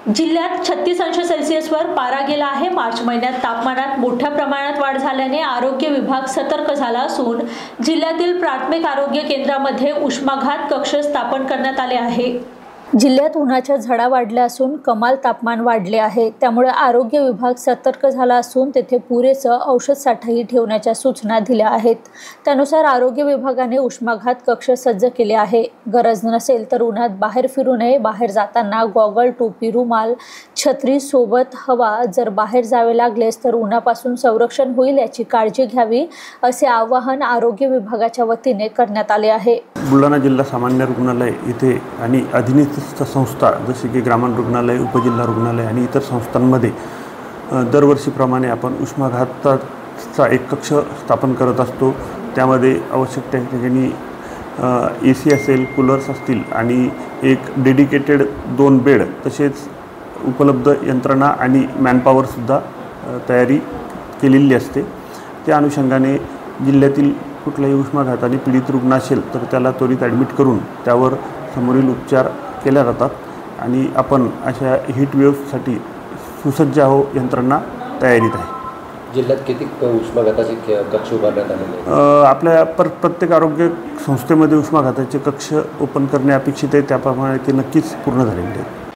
जिल्ह्यात 36 अंश सेल्सिअसवर पारा गेला आहे। मार्च महिन्यात तापमानात मोठ्या प्रमाणात वाढ झाल्याने आरोग्य विभाग सतर्क झाला असून जिल्ह्यातील प्राथमिक आरोग्य केंद्रामध्ये उष्माघात कक्ष स्थापन करण्यात आले आहे। जिल्ह्यात उन्हाच्या झळा वाढल्या असून कमाल तापमान वाढले आहे। त्यामुळे आरोग्य विभाग सतर्क झाला असून तेथे पुरेसं औषध साठाही ठेवण्याच्या सूचना दिल्या आहेत। त्यानुसार आरोग्य विभागाने उष्माघात कक्ष सज्ज केले आहे। गरज नसेल तर उन्हात बाहेर फिरू नये। बाहेर जाताना गॉगल, टोपी, रुमाल, छत्री सोबत हवा। जर बाहेर जावे लागलेस तर उन्हापासून संरक्षण होईल याची काळजी घ्यावी, असे आवाहन आरोग्य विभागाच्या वतीने करण्यात आले आहे। बुलढाणा जिल्हा सामान्य रुग्णालय इथे आणि अधिनियमित संस्था जसे की ग्रामीण रुग्णालय, उपजिल्हा रुग्णालय आणि इतर संस्थांमध्ये दरवर्षीप्रमाणे आपण उष्माघाताचा एक कक्ष स्थापन करत असतो। त्यामध्ये आवश्यक त्या ठिकाणी AC असेल, कूलर्स असतील आणि एक डेडिकेटेड 2 बेड तसेच उपलब्ध यंत्रणा आणि मॅनपॉवरसुद्धा तयारी केलेली असते। त्या अनुषंगाने जिल्ह्यातील कुठलाही उष्माघाताने पीडित रुग्ण असेल तर त्याला त्वरित ॲडमिट करून त्यावर समोरील उपचार केल्या जातात आणि आपण अशा हीट वेव्हसाठी सुसज्ज यंत्रणा तयारीत आहे। जिल्ह्यात किती उष्माघाताचे कक्ष उभारण्यात आलेले आपल्या प्रत्येक आरोग्य संस्थेमध्ये उष्माघाताचे कक्ष ओपन करणे अपेक्षित आहे। त्याप्रमाणे ते नक्कीच पूर्ण झालेले आहेत।